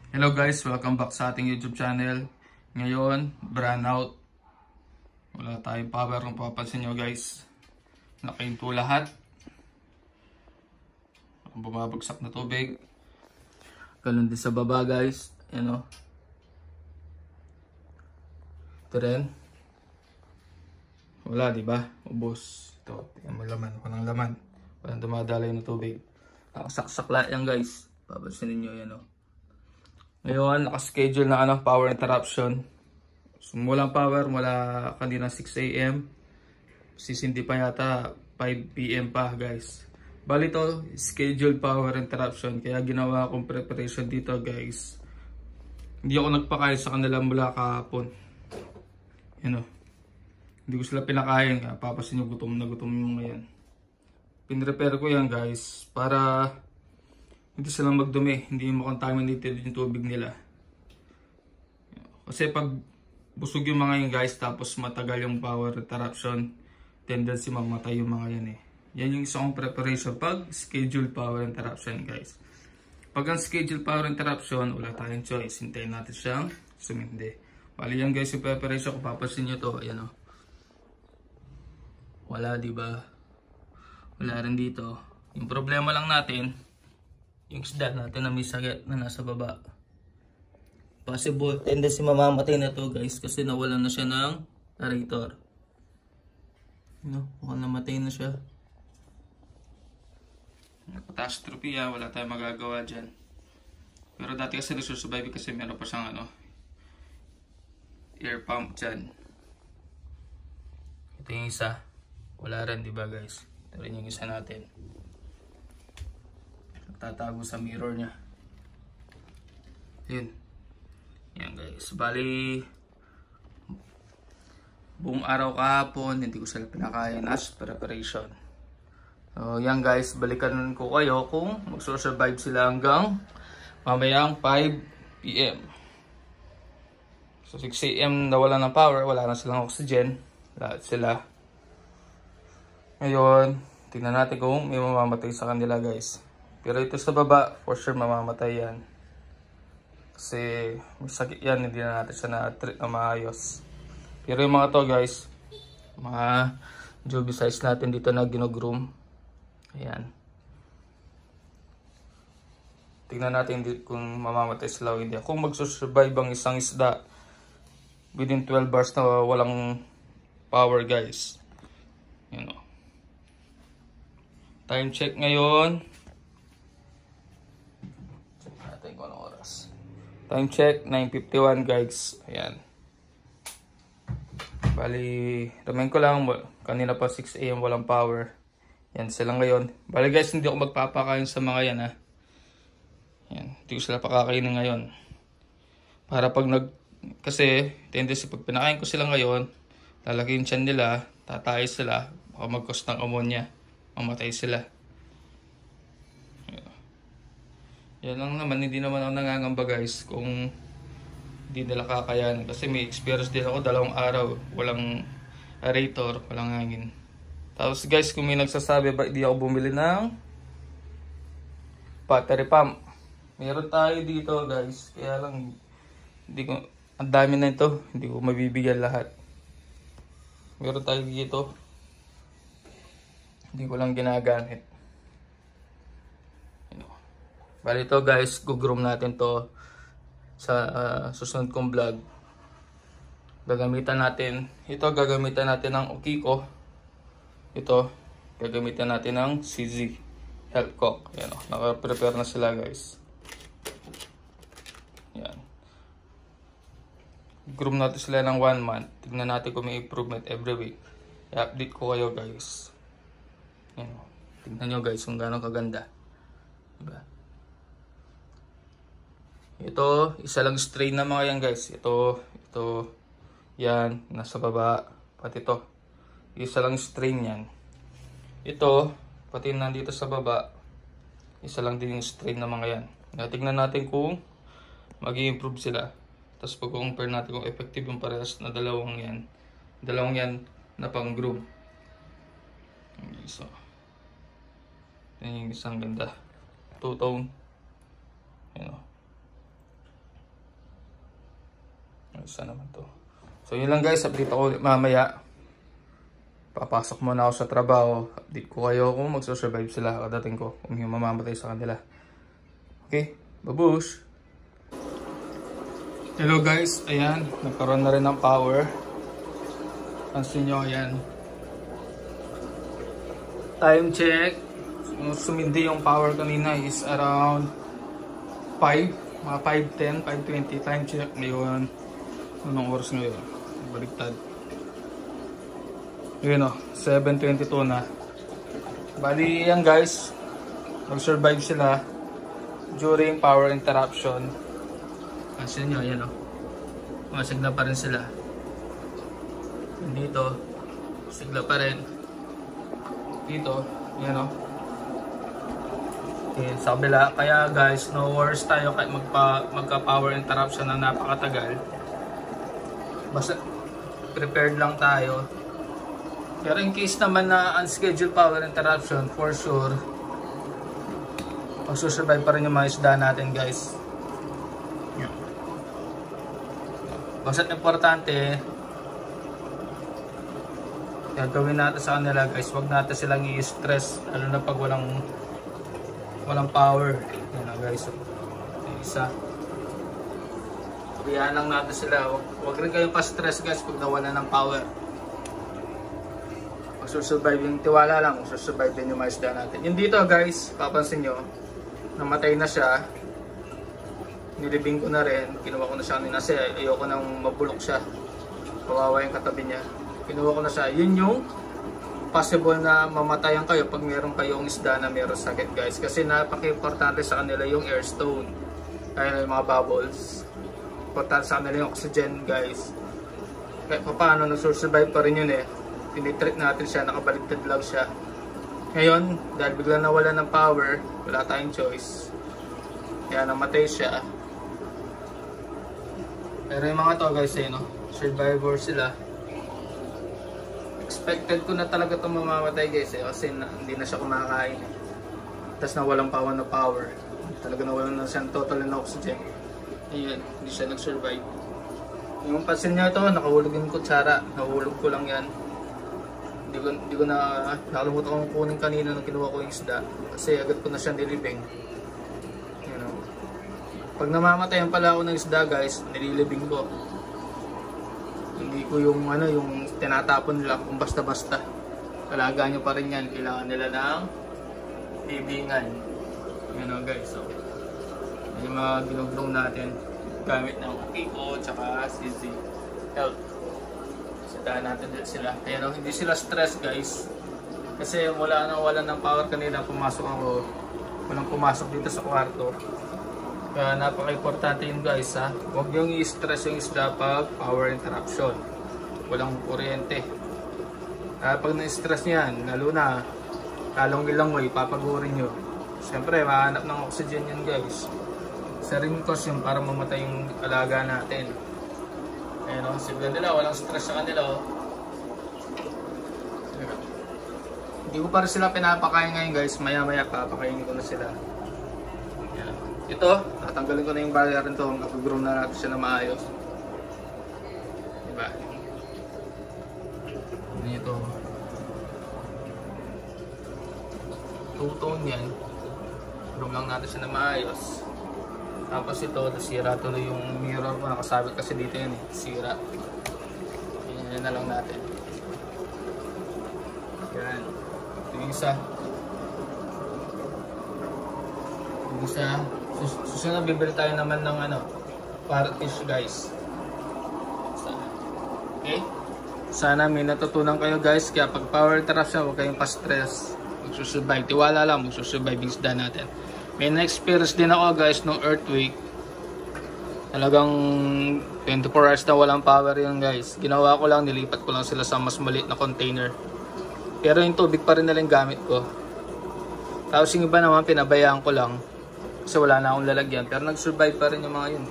Hello guys, welcome back sa ating YouTube channel. Ngayon, brownout. Wala tayong power kung papansin nyo guys. Nakahinto lahat. Bumabagsak na tubig. Ganun din sa baba guys. Yan o. Ito rin. Wala, diba? Ubos. Ito, tingnan mo laman. Walang laman. Walang dumadaloy na tubig. Nakasaksak yan guys. Papansin nyo yan o. Ngayon, nakaschedule na power interruption. So, walang power mula kanina 6 AM. Sisindi pa yata 5 PM pa guys. Bali to, scheduled power interruption. Kaya ginawa akong preparation dito guys. Hindi ako nagpakain sa kanila mula kahapon. Yan o. Hindi ko sila pinakain. Papasin yung gutom na gutom yung ngayon. Pinrepare ko yan guys para hindi silang magdumi, hindi makontaminated yung tubig nila. Kasi pag busog yung mga yun guys, tapos matagal yung power interruption, tendency mamatay yung mga yan eh. Yan yung isang preparation pag scheduled power interruption guys. Pag ang scheduled power interruption, wala tayong choice, hintayin natin siyang sumindi. Bali yan guys yung preparation, kung papasin nyo to, ayan o. Wala, diba? Wala rin dito. Yung problema lang natin, yung isda natin na may sakit na nasa baba. Possible tendency mamamatay na to guys kasi nawalan na siya ng aerator. Mukhang namatay na siya. Catastrophe wala tayong magagawa dyan. Pero dati kasi nasusurvive kasi meron pa siyang air pump dyan. Ito yung isa. Wala rin, diba guys? Ito rin yung isa natin. Tatago sa mirror niya. Yun. Yan guys. Bali, buong araw kahapon, hindi ko sila pinakain as preparation. So, yan guys. Balikan ko kayo kung magsusurvive sila hanggang mamayang 5 PM. So, 6 AM nawala ng power. Wala na silang oxygen. Lahat sila. Ngayon, tingnan natin kung may mamamatay sa kanila guys. Pero ito sa baba, for sure mamamatay yan. Kasi may sakit yan, hindi na natin siya na-treat na maayos. Pero yung mga to guys, mga juvie size natin dito na ginogroom. Ayan. Tingnan natin kung mamamatay sila o hindi. Kung magsusurvive ang isang isda within 12 hours na walang power guys. Yun o. Time check ngayon. Time check, 9:51 guys. Ayan. Bali, remind ko lang, kanina pa 6 AM walang power. Yan sila ngayon. Bali guys, hindi ako magpapakain sa mga yan ha. Yan, hindi ko sila pakakainin ngayon. Para pag kasi, tendency pag pinakain ko sila ngayon, lalaki yung tiyan nila, tatay sila, baka mag-cause ng ammonia, mamatay sila. Yan lang naman, hindi naman ako nangangamba guys kung hindi nila kakayanin. Kasi may experience din ako, 2 araw, walang aerator, walang hangin. Tapos guys, kung may nagsasabi ba hindi ako bumili ng battery pump. Meron tayo dito guys, kaya lang, hindi ko, ang dami na ito, hindi ko mabibigyan lahat. Meron tayo dito, hindi ko lang ginagamit. Bali ito guys, gugroom natin to sa susunod kong vlog. Gagamitan natin, ito gagamitan natin ng Okiko. Ito, gagamitan natin ng CZ Healthcock. Yan o, naka-prepare na sila guys. Yan. Groom natin sila ng 1 month. Tignan natin kung may improvement every week. I-update ko kayo guys. Yan o. Tignan nyo guys kung gano'ng kaganda. Diba? Ito, isa lang strain na mga yan guys. Ito, yan, nasa baba. Pati ito. Isa lang strain yan. Ito, pati nandito sa baba. Isa lang din yung strain na mga yan. Tingnan natin kung mag-i-improve sila. Tapos pag-compare natin kung effective yung parehas na dalawang yan na pang-groom. So, yan yung isang ganda. Two-tone. Yan o. Isa naman to. So yun lang guys, update ako ulit mamaya. Papasok muna ako sa trabaho. Update ko kayo kung magsusurvive sila kadating ko. Kung yung mamamatay sa kanila. Okay, babush! Hello guys, ayan. Nagkaroon na rin ng power. Pansin nyo, ayan. Time check. Sumindi yung power kanina is around 5. Mga 5:10, 5:20. Time check ngayon. Anong oras ngayon? Baliktad. Yun o, 7:22 na. Bali yan guys, mag-survive sila during power interruption. Pansin nyo, yan o. Masigla pa rin sila. Dito, sigla pa rin. Dito, yan o. Okay, sa kabila. Kaya guys, no worries tayo kahit magka-power interruption na napakatagal. Basta prepared lang tayo. Pero in case naman na unscheduled power interruption, for sure magsusurvive pa rin yung mga isda natin guys. Basta importante gagawin natin sa kanila guys, wag natin silang i-stress lalo na pag walang power. Yan na guys, isa. Sabihan lang natin sila, wag rin kayong pa-stress guys pag nawala ng power. Magsusurvive yung tiwala lang, magsusurvive din yung mga isda natin. Yung dito guys, papansin nyo, namatay na siya. Nilibing ko na rin, kinuha ko na siya kanina kasi ayoko nang mabulok siya. Kawawa yung katabi niya. Kinuha ko na siya. Yun yung possible na mamatayan kayo pag meron kayong isda na meron sakit guys. Kasi napaka-importante sa kanila yung air stone. Kaya yung mga bubbles. Importante sa kanila yung oxygen guys. Kahit paano nagsurvive pa rin yun eh. Tinitreat natin siya, nakabaligtad lang siya. Ngayon, dahil bigla nawala ng power, wala tayong choice. Kaya namatay siya. Pero yung mga to guys eh, no? Survivor sila. Expected ko na talaga itong mamamatay guys eh, kasi hindi na siya kumakain. Tapos nawalang power. Talaga nawalan na siya total na oxygen. Ayun, hindi siya nag-survive. Yung pansin niya ito, nakahulog yung kutsara. Nahulog ko lang yan. Hindi ko na nakalimutan kong kunin kanina nung kinuha ko yung isda. Kasi agad ko na siya nilibing. You know. Pag namamatayan pala ako ng isda guys, nililibing ko. Hindi ko yung yung tinatapon lang kung basta-basta. Alagaan nyo pa rin yan. Kailangan nila ng libingan. Yan guys. So, yung mga ginugrong natin gamit ng Kiko tsaka CZ Health. Sitahan natin din sila. Kaya hindi sila stress guys. Kasi wala ng power kanina. Pumasok ako. Walang pumasok dito sa kwarto. Kaya napaka-importante yun guys ha. Huwag yung i-stress yung isda pag power interruption. Walang kuryente. Pag na-stress niyan, lalo na lalong ilangoy, papagurin nyo. Siyempre, mahanap ng oxygen yan guys. Isa rin cause yun para mamatay yung alaga natin. Ayan o, sigla nila, walang stress sa kanila o. Hindi ko pa rin sila pinapakain ngayon guys. Maya-maya papakainin ko na sila. Ito, tatanggalin ko na yung barrier nito. Mag-groom na natin siya na maayos. Diba? Ito. Two-tone yan. Groom lang natin siya na maayos. Tapos ito, nasira tuloy yung mirror ko. Nakasabit kasi dito yan eh. Sira. Yan na lang natin. Yan. Ito yung isa. Yung isa. Susunod bibili tayo naman ng parrot fish guys. Okay? Sana may natutunan kayo guys. Kaya pag power interruption, huwag kayong pa-stress. Magsusurvive. Tiwala lang, magsusurvive yung isda natin. May na-experience din ako guys nung earthquake. Talagang 24 hours na walang power yun guys. Ginawa ko lang, nilipat ko lang sila sa mas maliit na container. Pero yung tubig pa rin na lang gamit ko. Tapos yung iba naman pinabayaan ko lang. Kasi wala na akong lalagyan. Pero nag-survive pa rin yung mga yun.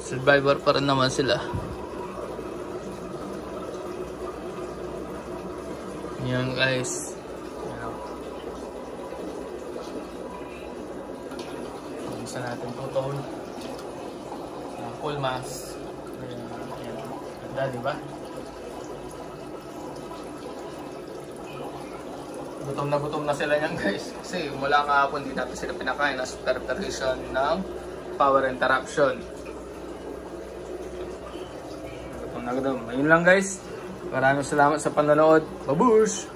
Survivor pa rin naman sila. Yan guys. na natin two-tone. Full mask. Ayan. Ganda, diba? Gutom na sila niyan guys. Kasi mula kahapon di natin sila pinakain as preparation ng power interruption. Gutom na gutom. Ayun lang guys. Maraming salamat sa panonood. Babush!